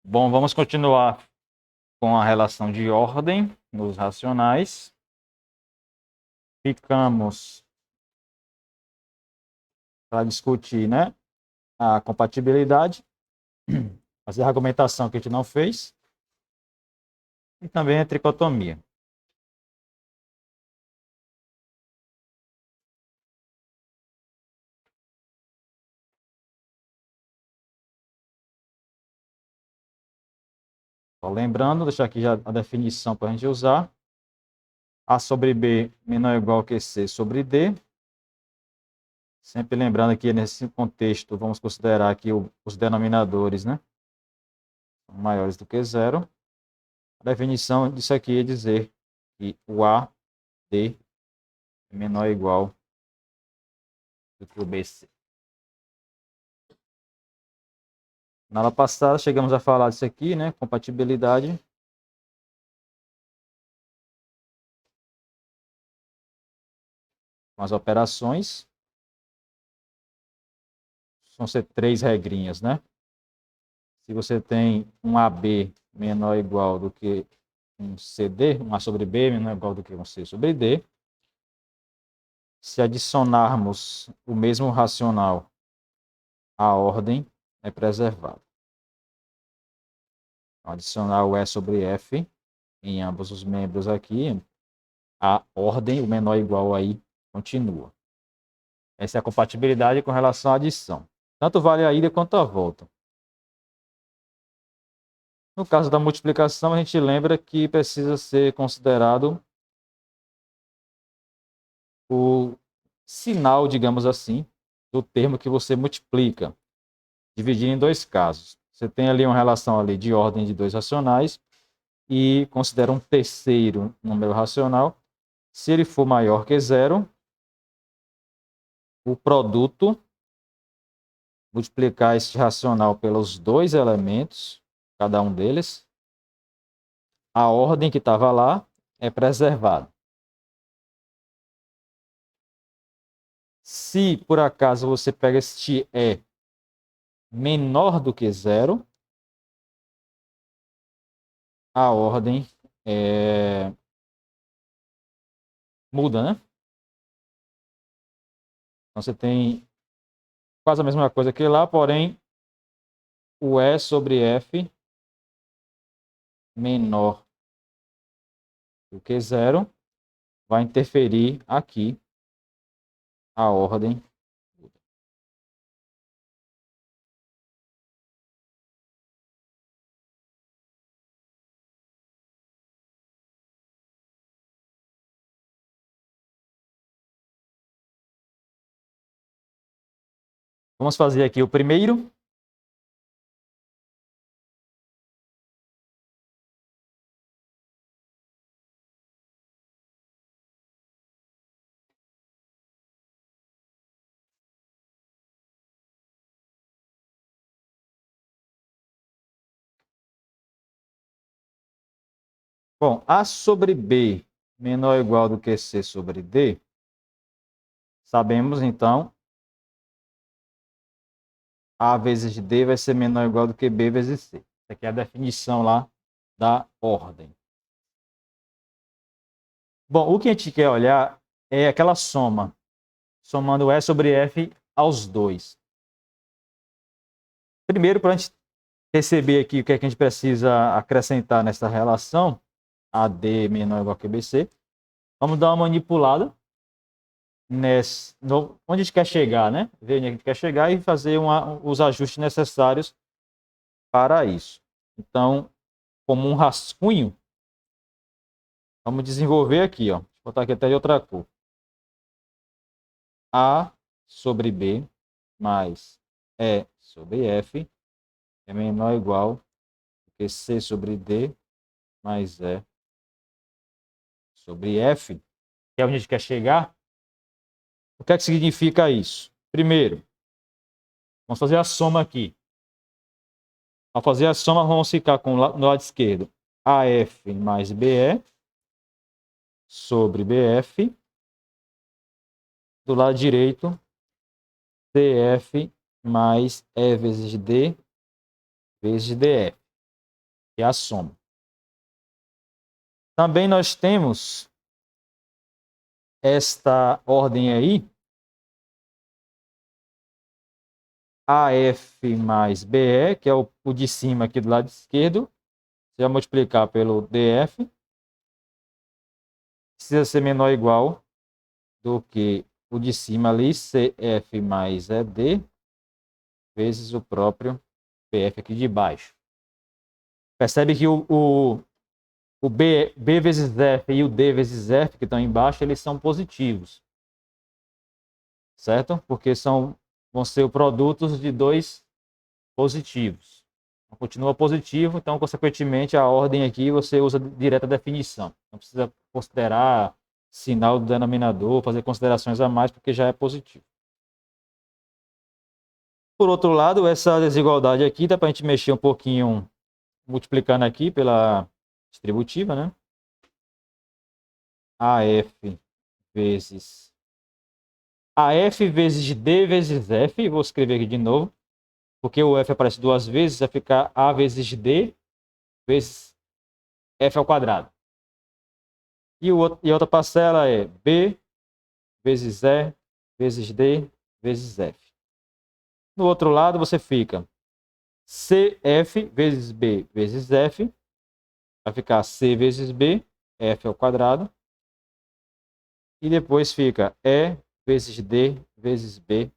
Bom, vamos continuar com a relação de ordem nos racionais. Ficamos para discutir, né, a compatibilidade, fazer a argumentação que a gente não fez, e também a tricotomia. Só lembrando, deixar aqui já a definição para a gente usar. A sobre B menor ou igual que C sobre D. Sempre lembrando que nesse contexto vamos considerar aqui os denominadores, né, maiores do que zero. A definição disso aqui é dizer que o AD é menor ou igual do que o BC. Na aula passada chegamos a falar disso aqui, né, compatibilidade. Com as operações. Vão ser 3 regrinhas, né? Se você tem um AB menor ou igual do que um CD, um A sobre B menor ou igual do que um C sobre D, se adicionarmos o mesmo racional, a ordem é preservada. Então, adicionar o E sobre F em ambos os membros aqui, a ordem, o menor ou igual aí, continua. Essa é a compatibilidade com relação à adição. Tanto vale a ida quanto a volta. No caso da multiplicação, a gente lembra que precisa ser considerado o sinal, digamos assim, do termo que você multiplica, dividindo em 2 casos. Você tem ali uma relação ali de ordem de 2 racionais e considera um terceiro número racional. Se ele for maior que zero, o produto, multiplicar este racional pelos 2 elementos, cada um deles, a ordem que estava lá é preservada. Se por acaso você pega este E menor do que zero, a ordem muda, né? Então você tem quase a mesma coisa que lá, porém o E sobre F menor do que zero vai interferir aqui a ordem. Vamos fazer aqui o primeiro. Bom, A sobre B menor ou igual do que C sobre D, sabemos então A vezes D vai ser menor ou igual do que B vezes C. Essa aqui é a definição lá da ordem. Bom, o que a gente quer olhar é aquela soma, somando E sobre F aos dois. Primeiro, para a gente receber aqui o que é que a gente precisa acrescentar nessa relação, AD menor ou igual que BC, vamos dar uma manipulada onde a gente quer chegar, né? Ver onde a gente quer chegar e fazer os ajustes necessários para isso. Então, como um rascunho, vamos desenvolver aqui, ó. Vou botar aqui até de outra cor. A sobre B mais E sobre F é menor ou igual do que C sobre D mais E sobre F, que é onde a gente quer chegar. O que é que significa isso? Primeiro, vamos fazer a soma aqui. Ao fazer a soma, vamos ficar com no lado esquerdo AF mais BE sobre BF. Do lado direito, CF mais E vezes D vezes DF. que é a soma. Também nós temos esta ordem aí, AF mais BE, que é o de cima aqui do lado esquerdo. Você vai multiplicar pelo DF. Precisa ser menor ou igual do que o de cima ali, CF mais ED, vezes o próprio PF aqui de baixo. Percebe que o B vezes F e o D vezes F, que estão embaixo, eles são positivos. Certo? Porque vão ser produtos de dois positivos. Então, continua positivo, então, consequentemente, a ordem aqui você usa direta definição. Não precisa considerar sinal do denominador, fazer considerações a mais, porque já é positivo. Por outro lado, essa desigualdade aqui dá para a gente mexer um pouquinho, multiplicando aqui pela distributiva, né? AF vezes D vezes F, vou escrever aqui de novo, porque o F aparece duas vezes, vai ficar A vezes D vezes F ao quadrado. E a outra parcela é B vezes E vezes D vezes F. No outro lado você fica CF vezes B vezes F, vai ficar C vezes B, F ao quadrado. E depois fica E vezes D vezes B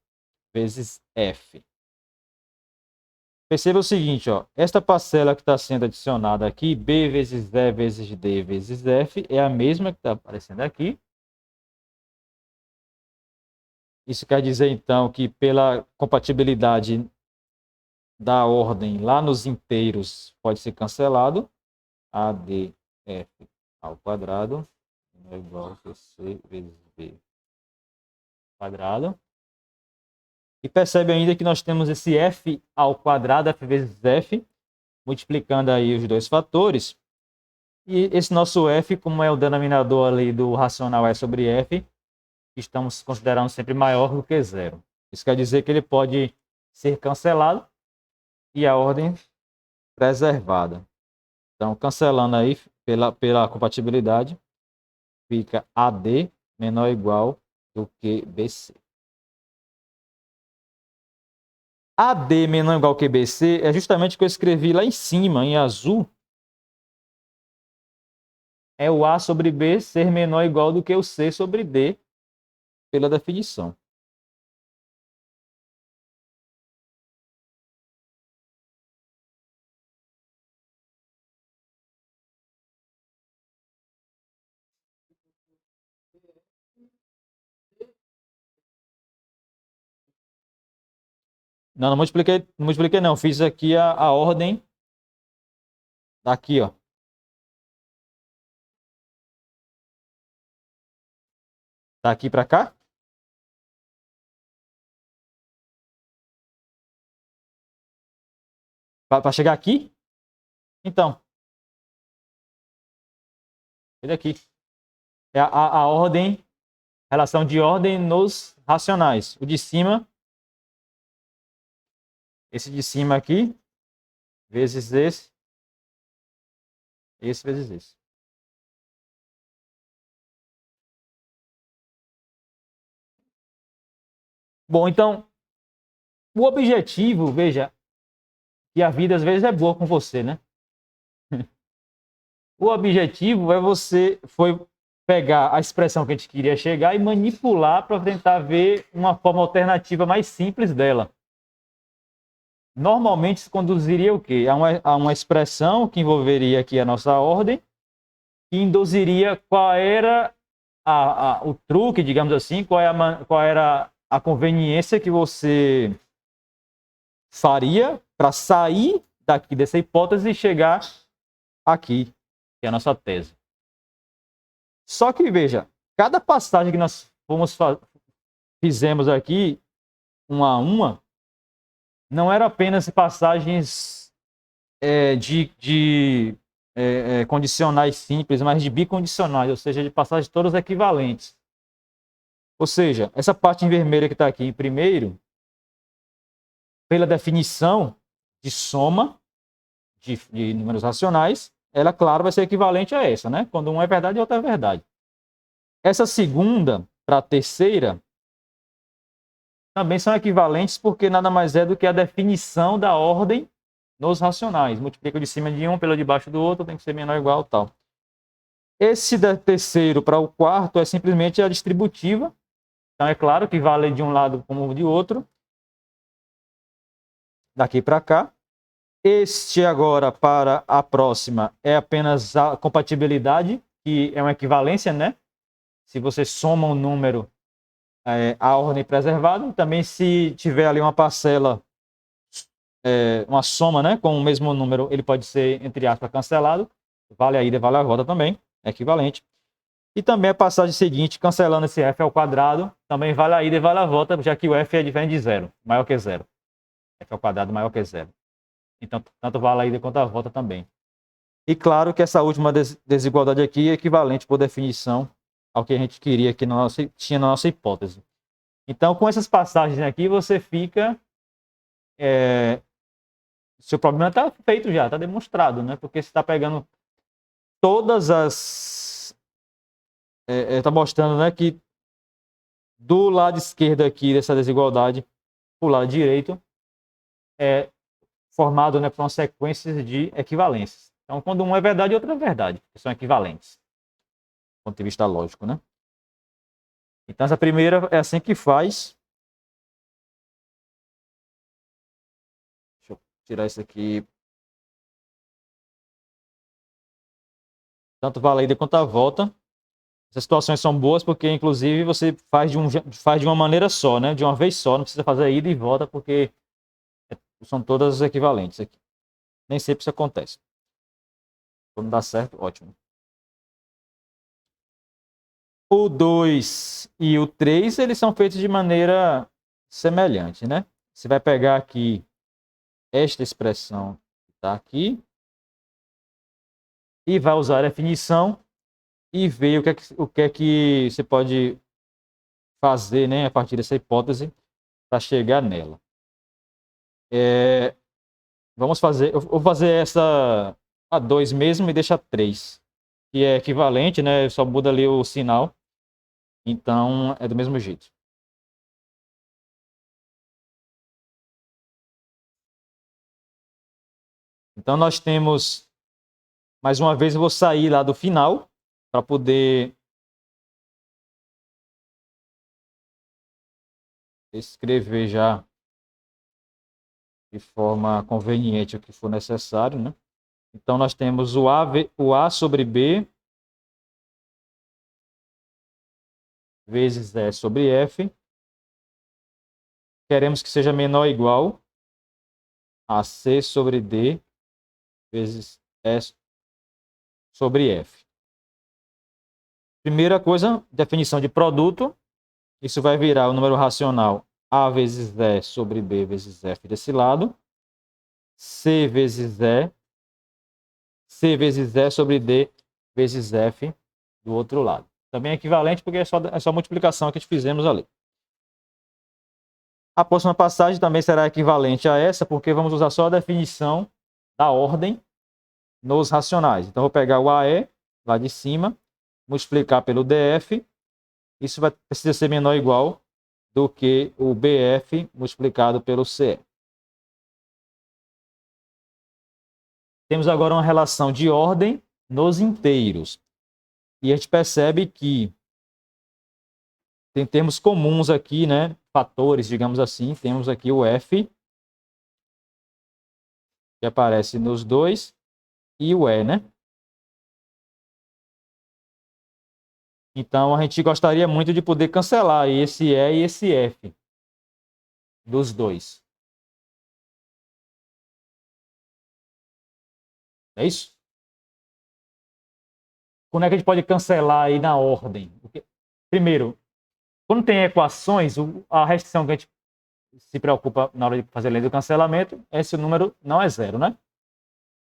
vezes F. Perceba o seguinte, ó, esta parcela que está sendo adicionada aqui, B vezes E vezes D vezes F, é a mesma que está aparecendo aqui. Isso quer dizer, então, que pela compatibilidade da ordem lá nos inteiros pode ser cancelado. ADF ao quadrado é igual a C vezes B quadrado. E percebe ainda que nós temos esse F ao quadrado, F vezes F, multiplicando aí os dois fatores. E esse nosso F, como é o denominador ali do racional E sobre F, estamos considerando sempre maior do que zero. Isso quer dizer que ele pode ser cancelado e a ordem preservada. Então, cancelando aí pela compatibilidade, fica AD menor ou igual do que BC. AD menor ou igual que BC é justamente o que eu escrevi lá em cima, em azul. É o A sobre B ser menor ou igual do que o C sobre D, pela definição. Não, não multipliquei não. Fiz aqui a ordem daqui, ó. Tá aqui para cá? Para chegar aqui? Então, ele aqui. É a ordem, relação de ordem nos racionais. O de cima, esse de cima aqui, vezes esse vezes esse. Bom, então, o objetivo, veja, que a vida às vezes é boa com você, né? O objetivo foi pegar a expressão que a gente queria chegar e manipular para tentar ver uma forma alternativa mais simples dela. Normalmente isso conduziria o quê? A uma expressão que envolveria aqui a nossa ordem, que induziria qual era o truque, digamos assim, qual era a conveniência que você faria para sair daqui dessa hipótese e chegar aqui, que é a nossa tese. Só que, veja, cada passagem que nós fizemos aqui, uma a uma, não eram apenas passagens de condicionais simples, mas de bicondicionais, ou seja, de passagens todas equivalentes. Ou seja, essa parte em vermelho que está aqui em primeiro, pela definição de soma, de números racionais, ela, claro, vai ser equivalente a essa, né? Quando um é verdade e outra é verdade. Essa segunda para a terceira também são equivalentes porque nada mais é do que a definição da ordem nos racionais. Multiplica de cima de um pelo de baixo do outro, tem que ser menor ou igual tal. Esse da terceiro para o quarto é simplesmente a distributiva. Então é claro que vale de um lado como de outro. Daqui para cá. Este agora para a próxima é apenas a compatibilidade, que é uma equivalência, né? Se você soma um número, a ordem preservada. Também se tiver ali uma parcela, uma soma, né, com o mesmo número, ele pode ser, entre aspas, cancelado. Vale a ida e vale a volta também, é equivalente. E também a passagem seguinte, cancelando esse f ao quadrado, também vale a ida e vale a volta, já que o f é diferente de zero, maior que zero. F ao quadrado maior que zero. Então, tanto vale a ida quanto a volta também. E claro que essa última desigualdade aqui é equivalente, por definição, ao que a gente queria, que tinha na nossa hipótese. Então, com essas passagens aqui, você fica... seu problema está feito já, está demonstrado, né? Porque você está pegando todas as... está mostrando, né, que do lado esquerdo aqui dessa desigualdade, o lado direito, é formado, né, por uma sequência de equivalências. Então, quando um é verdade, outro é verdade, que são equivalentes, do ponto de vista lógico, né? Então, essa primeira é assim que faz. Deixa eu tirar isso aqui. Tanto vale a ida quanto a volta. Essas situações são boas porque, inclusive, você faz de uma maneira só, né? De uma vez só, não precisa fazer a ida e volta, porque são todas equivalentes aqui. Nem sempre isso acontece. Quando dá certo, ótimo. O 2 e o 3, eles são feitos de maneira semelhante, né? Você vai pegar aqui esta expressão que está aqui e vai usar a definição e ver o que é que você pode fazer, né, a partir dessa hipótese para chegar nela. Vamos fazer, eu vou fazer essa a 2 mesmo e deixar 3, que é equivalente, né? Só muda ali o sinal. Então é do mesmo jeito. Então nós temos, mais uma vez eu vou sair lá do final para poder escrever já de forma conveniente o que for necessário, né? Então nós temos o A sobre B vezes E sobre F. Queremos que seja menor ou igual a C sobre D vezes E sobre F. Primeira coisa, definição de produto. Isso vai virar o número racional A vezes E sobre B vezes F desse lado. C vezes E sobre D vezes F do outro lado. Também é equivalente porque é só multiplicação que fizemos ali. A próxima passagem também será equivalente a essa, porque vamos usar só a definição da ordem nos racionais. Então, vou pegar o AE lá de cima, multiplicar pelo DF. Isso precisa ser menor ou igual do que o BF multiplicado pelo CE. Temos agora uma relação de ordem nos inteiros. E a gente percebe que tem termos comuns aqui, né? Fatores, digamos assim. Temos aqui o F, que aparece nos dois, e o E, né? Então, a gente gostaria muito de poder cancelar esse E e esse F dos dois. É isso? Como é que a gente pode cancelar aí na ordem? Porque, primeiro, quando tem equações, a restrição que a gente se preocupa na hora de fazer a lei do cancelamento, esse número não é zero, né?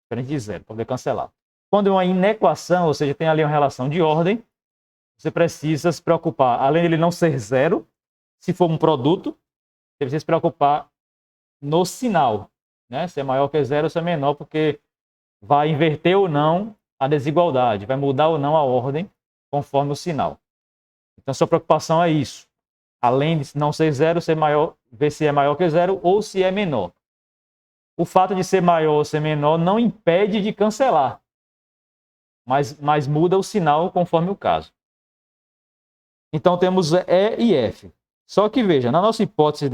Diferente de zero, para poder cancelar. Quando é uma inequação, ou seja, tem ali uma relação de ordem, você precisa se preocupar, além dele não ser zero, se for um produto, você precisa se preocupar no sinal, né? Se é maior que zero, se é menor, porque vai inverter ou não a desigualdade, vai mudar ou não a ordem conforme o sinal. Então, sua preocupação é isso. Além de não ser zero, ser maior, ver se é maior que zero ou se é menor. O fato de ser maior ou ser menor não impede de cancelar, mas muda o sinal conforme o caso. Então, temos E e F. Só que, veja, na nossa hipótese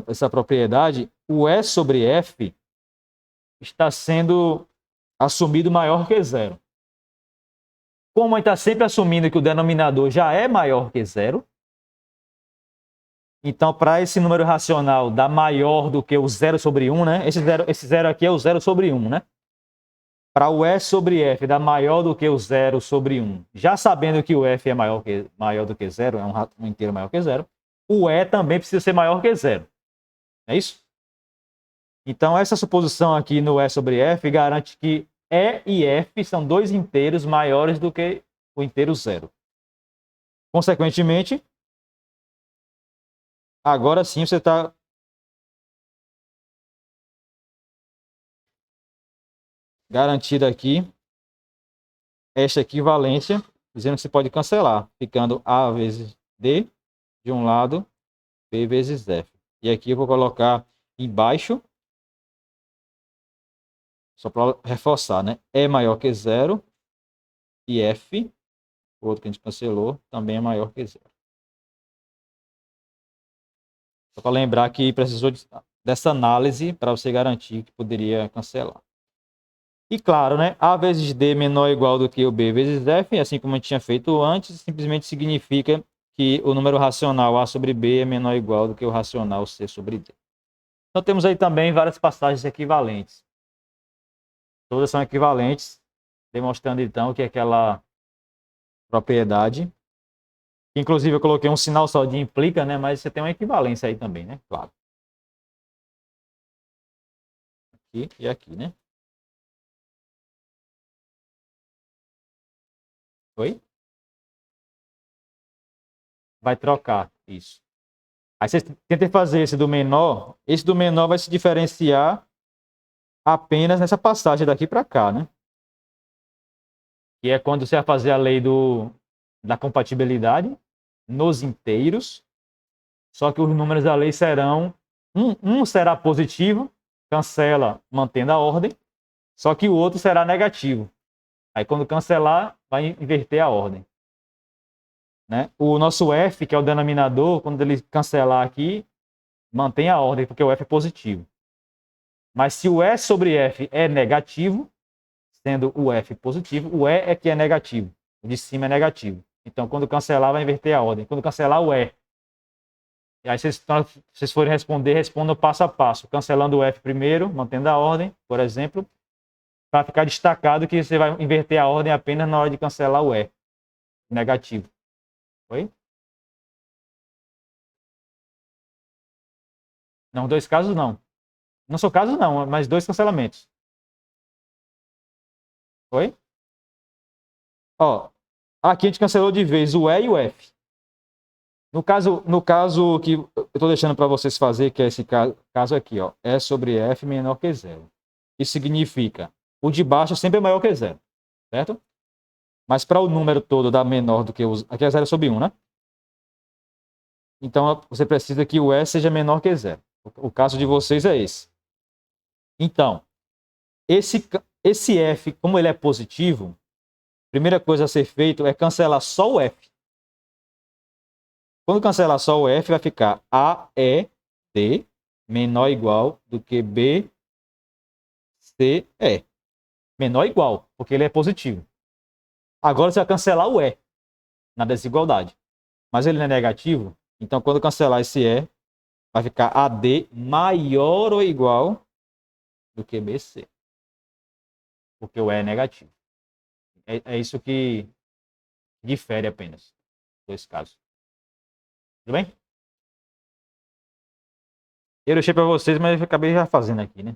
essa propriedade, o E sobre F está sendo assumido maior que zero. Como a gente está sempre assumindo que o denominador já é maior que zero, então, para esse número racional dar maior do que o 0 sobre 1, né? Esse zero aqui é o 0 sobre 1, né? Para o E sobre F dar maior do que o 0 sobre 1, já sabendo que o F é maior do que 0, é um inteiro maior que 0, o E também precisa ser maior que 0. É isso? Então, essa suposição aqui no E sobre F garante que E e F são dois inteiros maiores do que o inteiro 0. Consequentemente, agora sim você está garantido aqui esta equivalência, dizendo que você pode cancelar, ficando A vezes D de um lado, B vezes F. E aqui eu vou colocar embaixo, só para reforçar, né? E maior que 0 e F, o outro que a gente cancelou, também é maior que 0. Só para lembrar que precisou dessa análise para você garantir que poderia cancelar. E claro, né, A vezes D menor ou igual do que o B vezes F, assim como a gente tinha feito antes, simplesmente significa que o número racional A sobre B é menor ou igual do que o racional C sobre D. Então temos aí também várias passagens equivalentes. Todas são equivalentes, demonstrando então que aquela propriedade, que inclusive eu coloquei um sinal só de implica, né, mas você tem uma equivalência aí também, né, claro. Aqui e aqui, né. Oi? Vai trocar isso. Aí você tenta fazer esse do menor vai se diferenciar apenas nessa passagem daqui para cá, né? Que é quando você vai fazer a lei da compatibilidade nos inteiros, só que os números da lei serão, um será positivo, cancela mantendo a ordem, só que o outro será negativo. Aí quando cancelar, vai inverter a ordem. Né? O nosso F, que é o denominador, quando ele cancelar aqui, mantém a ordem, porque o F é positivo. Mas se o E sobre F é negativo, sendo o F positivo, o E é que é negativo. O de cima é negativo. Então, quando cancelar, vai inverter a ordem. Quando cancelar, o E. E aí, vocês forem responder, respondam passo a passo. Cancelando o F primeiro, mantendo a ordem, por exemplo, para ficar destacado que você vai inverter a ordem apenas na hora de cancelar o E. Negativo. Oi? Não, dois casos não. Não são casos não, mas dois cancelamentos. Oi? Ó, aqui a gente cancelou de vez o E e o F. No caso que eu estou deixando para vocês fazer, que é esse caso aqui, ó, E sobre F menor que zero. Isso significa, o de baixo sempre é maior que zero, certo? Mas para o número todo dar menor do que o... Aqui é 0 sobre 1, né? Então, você precisa que o E seja menor que zero. O caso de vocês é esse. Então, esse F, como ele é positivo, a primeira coisa a ser feito é cancelar só o F. Quando cancelar só o F, vai ficar A, E, D menor ou igual do que B, C, E. Menor ou igual, porque ele é positivo. Agora você vai cancelar o E na desigualdade. Mas ele não é negativo, então quando cancelar esse E, vai ficar AD maior ou igual do que BC. Porque o E é negativo. É isso que difere apenas dois casos. Tudo bem? Eu deixei para vocês, mas eu acabei já fazendo aqui, né?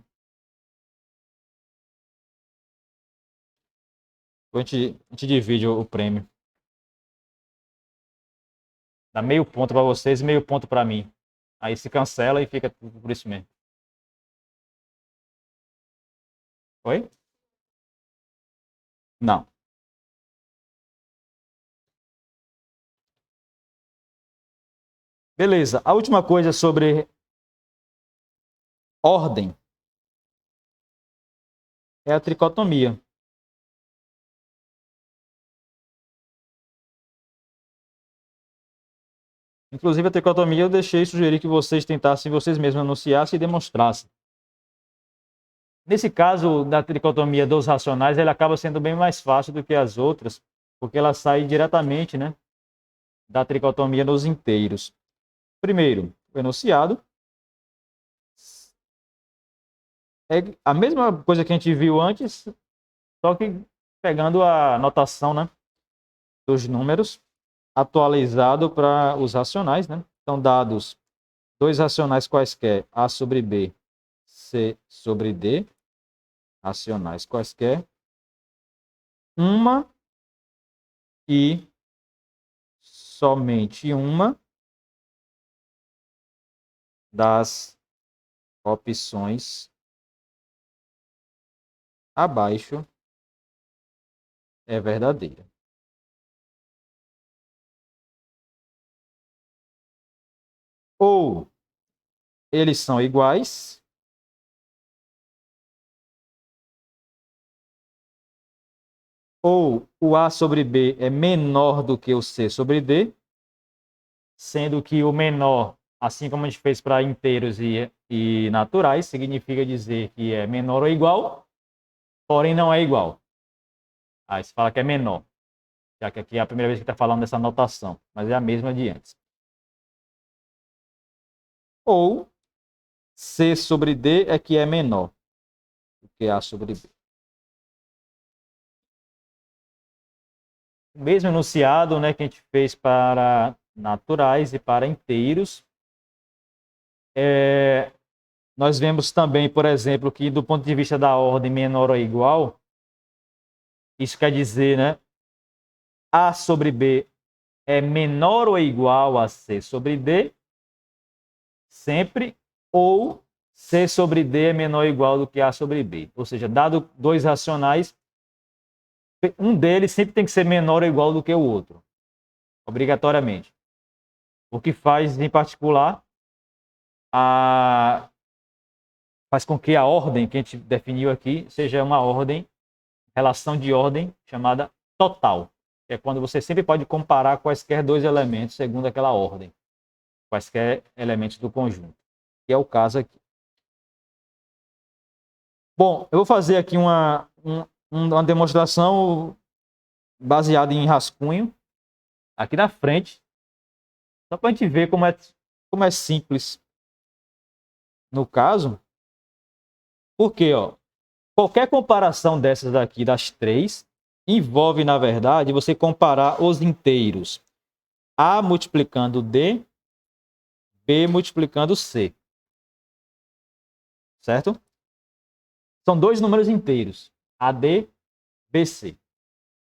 A gente divide o prêmio. Dá meio ponto para vocês e meio ponto para mim. Aí se cancela e fica por isso mesmo. Oi? Não. Beleza. A última coisa sobre ordem é a tricotomia. Inclusive, a tricotomia eu deixei sugerir que vocês tentassem vocês mesmos anunciassem e demonstrassem. Nesse caso da tricotomia dos racionais, ela acaba sendo bem mais fácil do que as outras, porque ela sai diretamente, né, da tricotomia nos inteiros. Primeiro, o enunciado é a mesma coisa que a gente viu antes, só que pegando a notação, né, dos números, atualizado para os racionais, né? Então, dados dois racionais quaisquer, A sobre B, C sobre D, racionais quaisquer, uma e somente uma das opções abaixo é verdadeira. Ou eles são iguais, ou o A sobre B é menor do que o C sobre D, sendo que o menor, assim como a gente fez para inteiros e naturais, significa dizer que é menor ou igual, porém não é igual. Aí se fala que é menor, já que aqui é a primeira vez que está falando dessa notação, mas é a mesma de antes. Ou C sobre D é que é menor do que A sobre B. O mesmo enunciado, né, que a gente fez para naturais e para inteiros. Nós vemos também, por exemplo, que do ponto de vista da ordem menor ou igual, isso quer dizer, né, A sobre B é menor ou igual a C sobre D, sempre, ou C sobre D é menor ou igual do que A sobre B. Ou seja, dado dois racionais, um deles sempre tem que ser menor ou igual do que o outro, obrigatoriamente. O que faz, em particular, faz com que a ordem que a gente definiu aqui seja uma ordem, relação de ordem chamada total. Que é quando você sempre pode comparar quaisquer dois elementos segundo aquela ordem, quaisquer elementos do conjunto, que é o caso aqui. Bom, eu vou fazer aqui uma demonstração baseada em rascunho, aqui na frente, só para a gente ver como é simples no caso. Porque, ó, qualquer comparação dessas daqui, das três, envolve, na verdade, você comparar os inteiros. A multiplicando D, B multiplicando C. Certo? São dois números inteiros, AD, BC.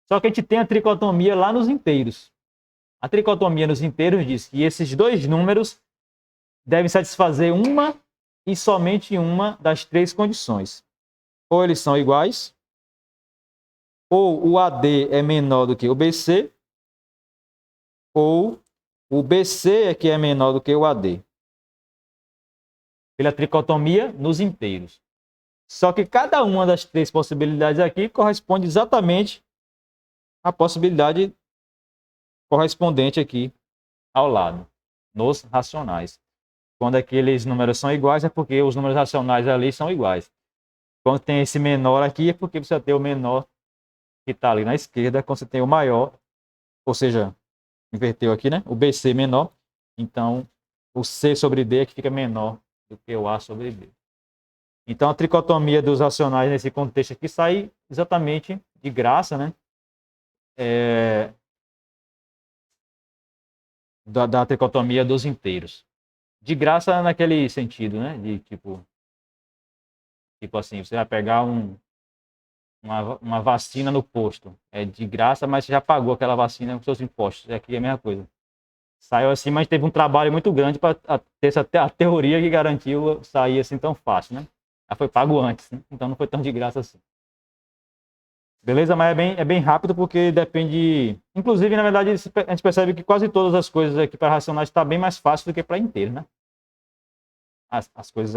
Só que a gente tem a tricotomia lá nos inteiros. A tricotomia nos inteiros diz que esses dois números devem satisfazer uma e somente uma das três condições. Ou eles são iguais, ou o AD é menor do que o BC, ou o BC é que é menor do que o AD. Pela tricotomia nos inteiros. Só que cada uma das três possibilidades aqui corresponde exatamente à possibilidade correspondente aqui ao lado, nos racionais. Quando aqueles números são iguais, é porque os números racionais ali são iguais. Quando tem esse menor aqui, é porque precisa ter o menor que está ali na esquerda. Quando você tem o maior, ou seja, inverteu aqui, né? O BC menor. Então, o C sobre D é que fica menor do que o A sobre B. Então, a tricotomia dos racionais nesse contexto aqui sai exatamente de graça, né? Da tricotomia dos inteiros. De graça naquele sentido, né? De tipo assim, você vai pegar uma vacina no posto. É de graça, mas você já pagou aquela vacina com seus impostos. Aqui é a mesma coisa. Saiu assim, mas teve um trabalho muito grande para ter a teoria que garantiu sair assim tão fácil, né? Já foi pago antes, né? Então não foi tão de graça assim. Beleza? Mas é bem rápido porque depende... Inclusive, na verdade, a gente percebe que quase todas as coisas aqui para racionais está bem mais fácil do que para inteiro, né? As coisas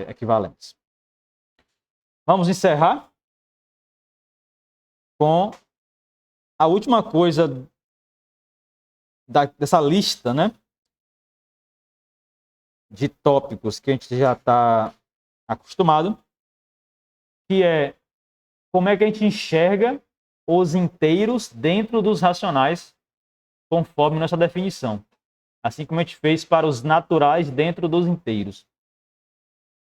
equivalentes. Vamos encerrar com a última coisa dessa lista, né? De tópicos que a gente já está acostumado, que é como é que a gente enxerga os inteiros dentro dos racionais, conforme nossa definição. Assim como a gente fez para os naturais dentro dos inteiros.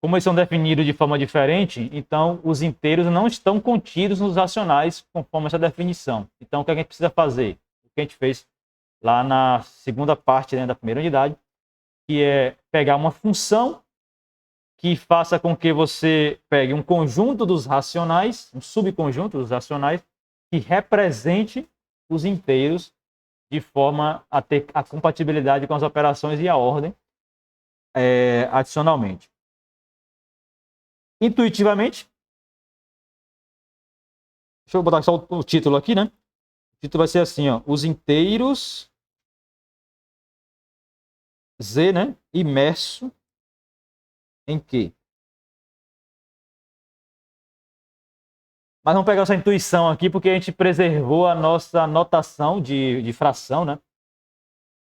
Como eles são definidos de forma diferente, então os inteiros não estão contidos nos racionais, conforme essa definição. Então, o que a gente precisa fazer? O que a gente fez lá na segunda parte, né, da primeira unidade, que é pegar uma função que faça com que você pegue um conjunto dos racionais, um subconjunto dos racionais, que represente os inteiros de forma a ter a compatibilidade com as operações e a ordem adicionalmente. Intuitivamente, deixa eu botar só o título aqui, né? O título vai ser assim, ó, os inteiros Z, né, imerso em Q. Mas vamos pegar essa intuição aqui, porque a gente preservou a nossa notação de fração, né?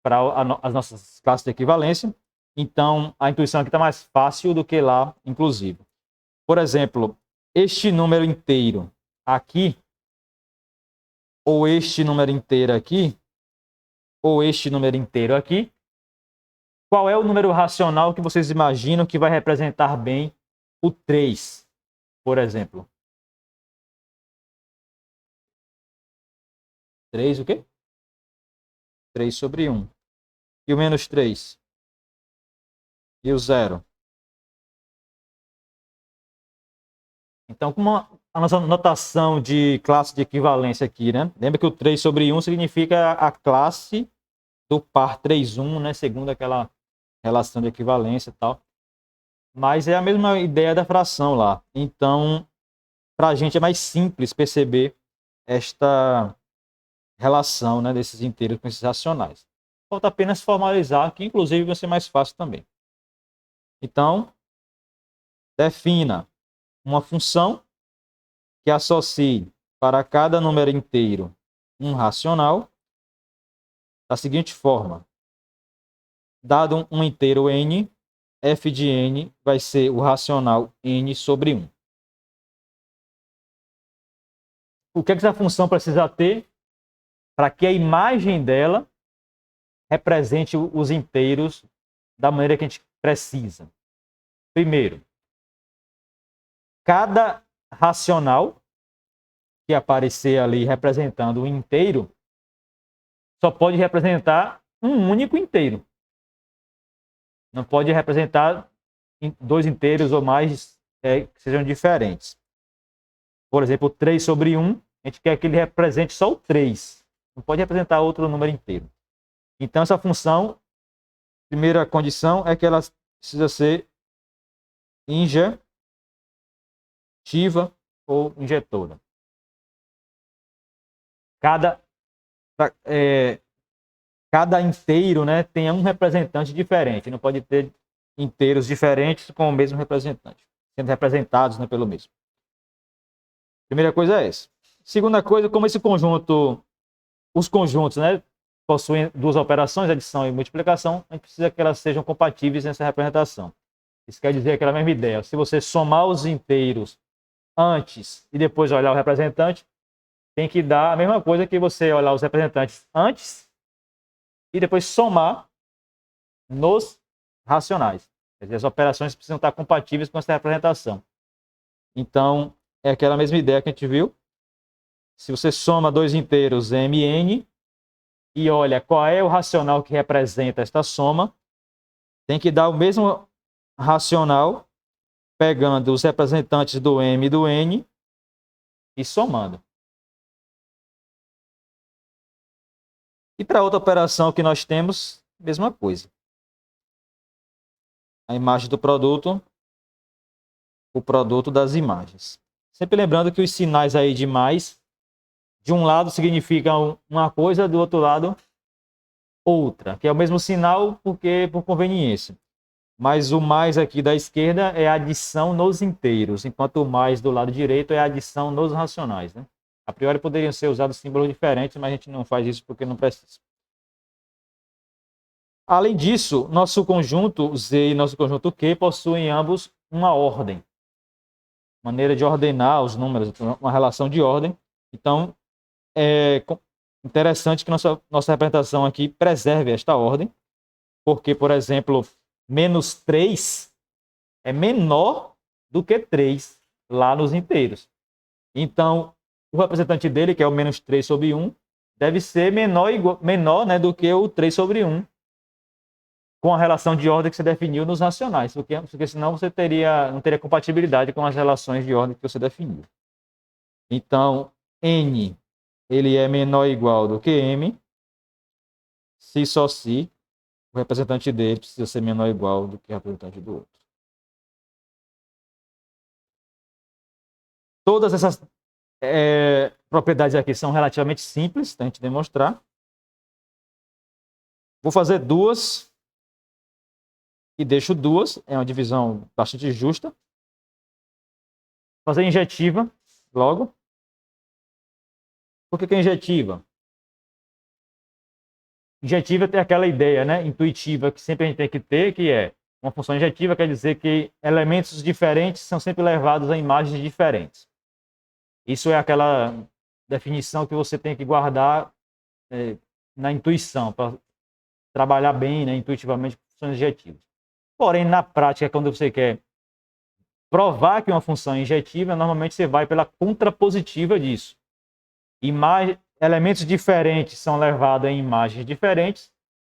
Para as nossas classes de equivalência. Então, a intuição aqui está mais fácil do que lá, inclusive. Por exemplo, este número inteiro aqui, ou este número inteiro aqui, ou este número inteiro aqui, qual é o número racional que vocês imaginam que vai representar bem o 3, por exemplo? 3 o quê? 3 sobre 1. E o menos 3? E o 0? Então, como a nossa notação de classe de equivalência aqui, né? Lembra que o 3 sobre 1 significa a classe do par 3,1, né? Segundo aquela relação de equivalência e tal. Mas é a mesma ideia da fração lá. Então, para a gente é mais simples perceber esta relação, né, desses inteiros com esses racionais. Falta apenas formalizar, que inclusive vai ser mais fácil também. Então, defina uma função que associe para cada número inteiro um racional da seguinte forma. Dado um inteiro n, f de n vai ser o racional n sobre 1. O que essa função precisa ter para que a imagem dela represente os inteiros da maneira que a gente precisa? Primeiro, cada racional que aparecer ali representando um inteiro só pode representar um único inteiro. Não pode representar dois inteiros ou mais que sejam diferentes. Por exemplo, 3 sobre 1, a gente quer que ele represente só o 3. Não pode representar outro número inteiro. Então, essa função, primeira condição é que ela precisa ser injetiva ou injetora. Cada inteiro, né, tem um representante diferente. Não pode ter inteiros diferentes com o mesmo representante, sendo representados, né, pelo mesmo. Primeira coisa é essa. Segunda coisa, como esse conjunto, os conjuntos, né, possuem duas operações, adição e multiplicação, a gente precisa que elas sejam compatíveis nessa representação. Isso quer dizer aquela mesma ideia. Se você somar os inteiros antes e depois olhar o representante, tem que dar a mesma coisa que você olhar os representantes antes e depois somar nos racionais. Quer dizer, as operações precisam estar compatíveis com essa representação. Então, é aquela mesma ideia que a gente viu. Se você soma dois inteiros mn e olha qual é o racional que representa esta soma, tem que dar o mesmo racional pegando os representantes do m e do n e somando. E para outra operação que nós temos, mesma coisa. A imagem do produto, o produto das imagens. Sempre lembrando que os sinais aí de mais, de um lado significam uma coisa, do outro lado outra, que é o mesmo sinal porque por conveniência. Mas o mais aqui da esquerda é a adição nos inteiros, enquanto o mais do lado direito é a adição nos racionais, né? A priori poderiam ser usados símbolos diferentes, mas a gente não faz isso porque não precisa. Além disso, nosso conjunto Z e nosso conjunto Q possuem ambos uma ordem. Maneira de ordenar os números, uma relação de ordem. Então, é interessante que nossa representação aqui preserve esta ordem, porque, por exemplo, menos 3 é menor do que 3 lá nos inteiros. Então, o representante dele, que é o menos 3 sobre 1, deve ser menor, né, do que o 3 sobre 1, com a relação de ordem que você definiu nos racionais, porque senão você não teria compatibilidade com as relações de ordem que você definiu. Então, N ele é menor ou igual do que M, se só se o representante dele precisa ser menor ou igual do que o representante do outro. Todas essas propriedades aqui são relativamente simples da gente demonstrar. Vou fazer duas e deixo duas, é uma divisão bastante justa. Fazer injetiva logo. Por que é injetiva? Injetiva tem aquela ideia, né, intuitiva que sempre a gente tem que ter, que é uma função injetiva quer dizer que elementos diferentes são sempre levados a imagens diferentes. Isso é aquela definição que você tem que guardar na intuição, para trabalhar bem, né, intuitivamente com funções injetivas. Porém, na prática, quando você quer provar que uma função é injetiva, normalmente você vai pela contrapositiva disso. Elementos diferentes são levados em imagens diferentes.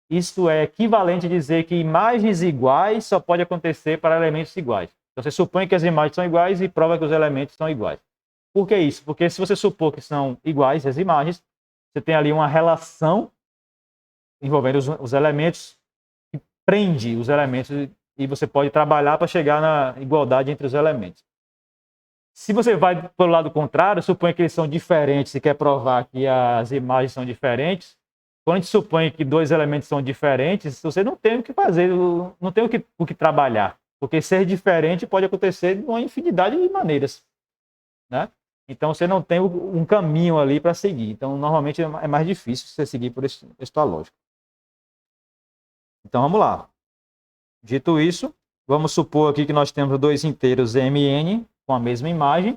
Isto é equivalente a dizer que imagens iguais só pode acontecer para elementos iguais. Então, você supõe que as imagens são iguais e prova que os elementos são iguais. Por que isso? Porque se você supor que são iguais as imagens, você tem ali uma relação envolvendo os elementos que prende os elementos e você pode trabalhar para chegar na igualdade entre os elementos. Se você vai pelo lado contrário, supõe que eles são diferentes e quer provar que as imagens são diferentes. Quando a gente supõe que dois elementos são diferentes, você não tem o que fazer, não tem o que trabalhar. Porque ser diferente pode acontecer de uma infinidade de maneiras, né? Então você não tem um caminho ali para seguir. Então normalmente é mais difícil você seguir por esta lógica. Então vamos lá. Dito isso, vamos supor aqui que nós temos dois inteiros m e n com a mesma imagem.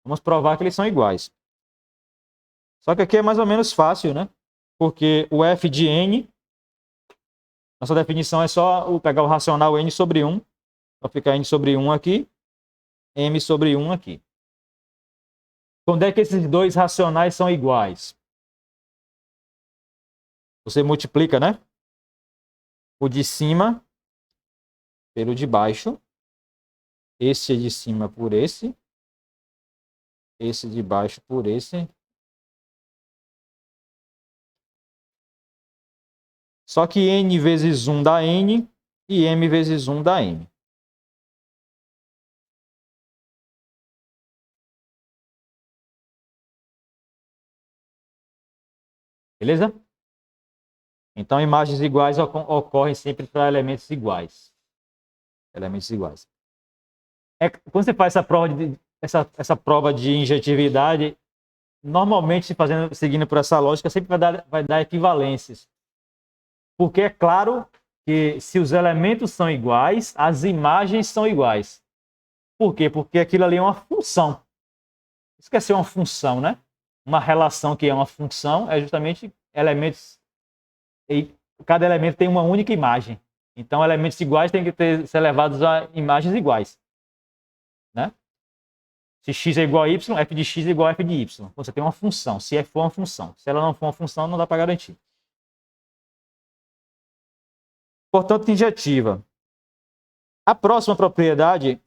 Vamos provar que eles são iguais. Só que aqui é mais ou menos fácil, né? Porque o f de n, nossa definição é só pegar o racional n sobre 1. Vai ficar n sobre 1 aqui, m sobre 1 aqui. Quando é que esses dois racionais são iguais? Você multiplica, né? O de cima pelo de baixo. Esse de cima por esse. Esse de baixo por esse. Só que n vezes 1 dá n e m vezes 1 dá m. Beleza? Então, imagens iguais ocorrem sempre para elementos iguais. Elementos iguais. Quando você faz essa prova de injetividade, normalmente, seguindo por essa lógica, sempre vai dar equivalências. Porque é claro que se os elementos são iguais, as imagens são iguais. Por quê? Porque aquilo ali é uma função. Isso quer ser uma função, né? Uma relação que é uma função é justamente elementos. E cada elemento tem uma única imagem. Então, elementos iguais têm que ser levados a imagens iguais, né? Se x é igual a y, f de x é igual a f de y. Você tem uma função, se f for uma função. Se ela não for uma função, não dá para garantir. Portanto, injetiva. A próxima propriedade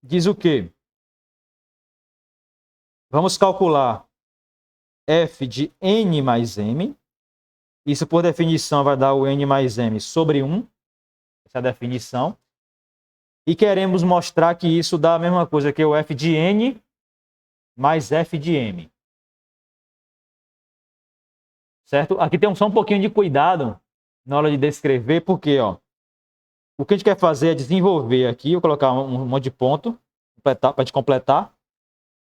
diz o quê? Vamos calcular f de n mais m. Isso, por definição, vai dar o n mais m sobre 1. Essa é a definição. e queremos mostrar que isso dá a mesma coisa que o f de n mais f de m. Certo? Aqui tem só um pouquinho de cuidado na hora de descrever, porque ó, o que a gente quer fazer é desenvolver aqui, vou colocar um monte de ponto para a gente completar.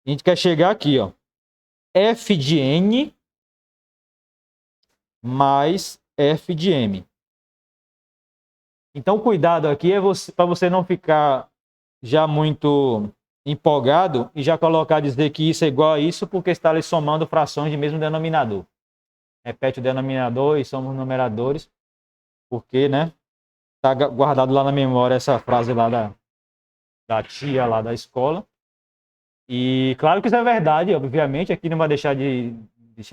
A gente quer chegar aqui, ó, f de n mais f de m. Então, o cuidado aqui é para você não ficar já muito empolgado e já colocar, dizer que isso é igual a isso, porque está ali somando frações de mesmo denominador. Repete o denominador e somos numeradores, porque, né, está guardado lá na memória essa frase lá da tia lá da escola. E claro que isso é verdade, obviamente, aqui não vai deixar de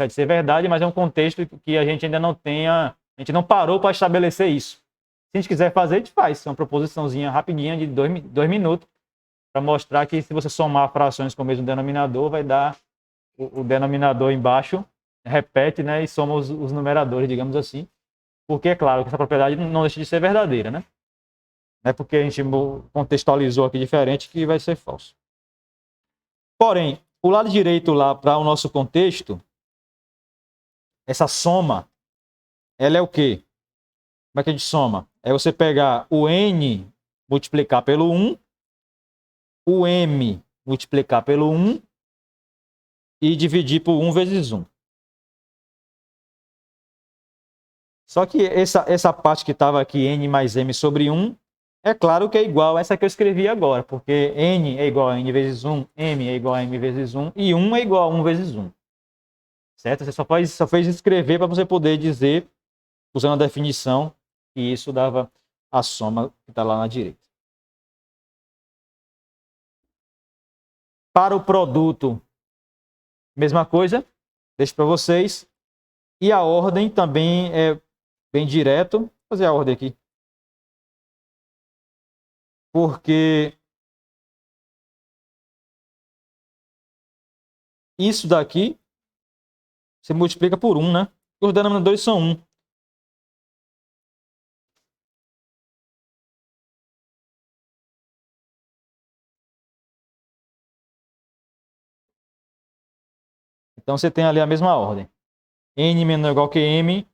ser verdade, mas é um contexto que a gente ainda não tenha, a gente não parou para estabelecer isso. Se a gente quiser fazer, a gente faz. É uma proposiçãozinha rapidinha de 2 minutos para mostrar que se você somar frações com o mesmo denominador, vai dar o denominador embaixo, repete, né, e soma os numeradores, digamos assim. Porque é claro que essa propriedade não deixa de ser verdadeira, né? Não é porque a gente contextualizou aqui diferente que vai ser falso. Porém, o lado direito lá para o nosso contexto, essa soma, ela é o quê? Como é que a gente soma? É você pegar o n multiplicar pelo 1, o m multiplicar pelo 1 e dividir por 1 vezes 1. Só que essa parte que estava aqui, n mais m sobre 1, é claro que é igual a essa que eu escrevi agora, porque n é igual a n vezes 1, m é igual a m vezes 1 e 1 é igual a 1 vezes 1. Certo? Você só fez escrever para você poder dizer, usando a definição, que isso dava a soma que está lá na direita. Para o produto, mesma coisa, deixo para vocês. E a ordem também é bem direto. Vou fazer a ordem aqui. Porque isso daqui você multiplica por 1, né? Os denominadores são 1. Então você tem ali a mesma ordem. N menor ou igual que M.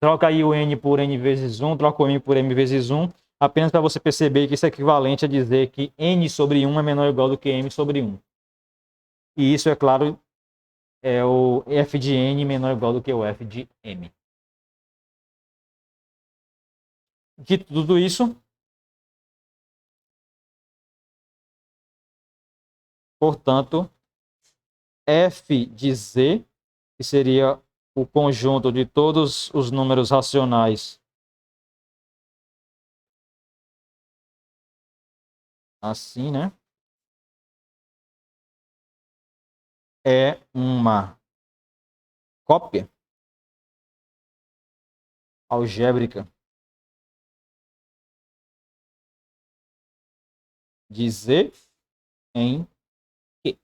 Troca aí o N por N vezes 1. Troca o M por M vezes 1. Apenas para você perceber que isso é equivalente a dizer que N sobre 1 é menor ou igual do que M sobre 1. E isso, é claro, é o f de n menor ou igual do que o f de m. Dito tudo isso, portanto, f de z, que seria o conjunto de todos os números racionais assim, né? É uma cópia algébrica de z em Q.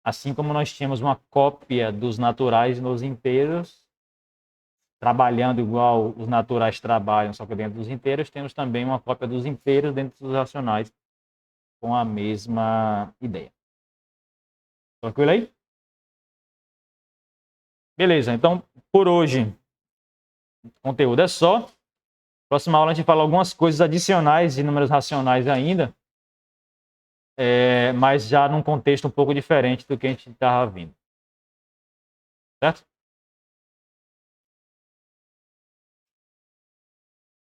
Assim como nós tínhamos uma cópia dos naturais nos inteiros, trabalhando igual os naturais trabalham, só que dentro dos inteiros, temos também uma cópia dos inteiros dentro dos racionais com a mesma ideia. Tranquilo aí? Beleza, então por hoje o conteúdo é só. Próxima aula a gente fala algumas coisas adicionais de números racionais ainda, mas já num contexto um pouco diferente do que a gente estava vindo. Certo?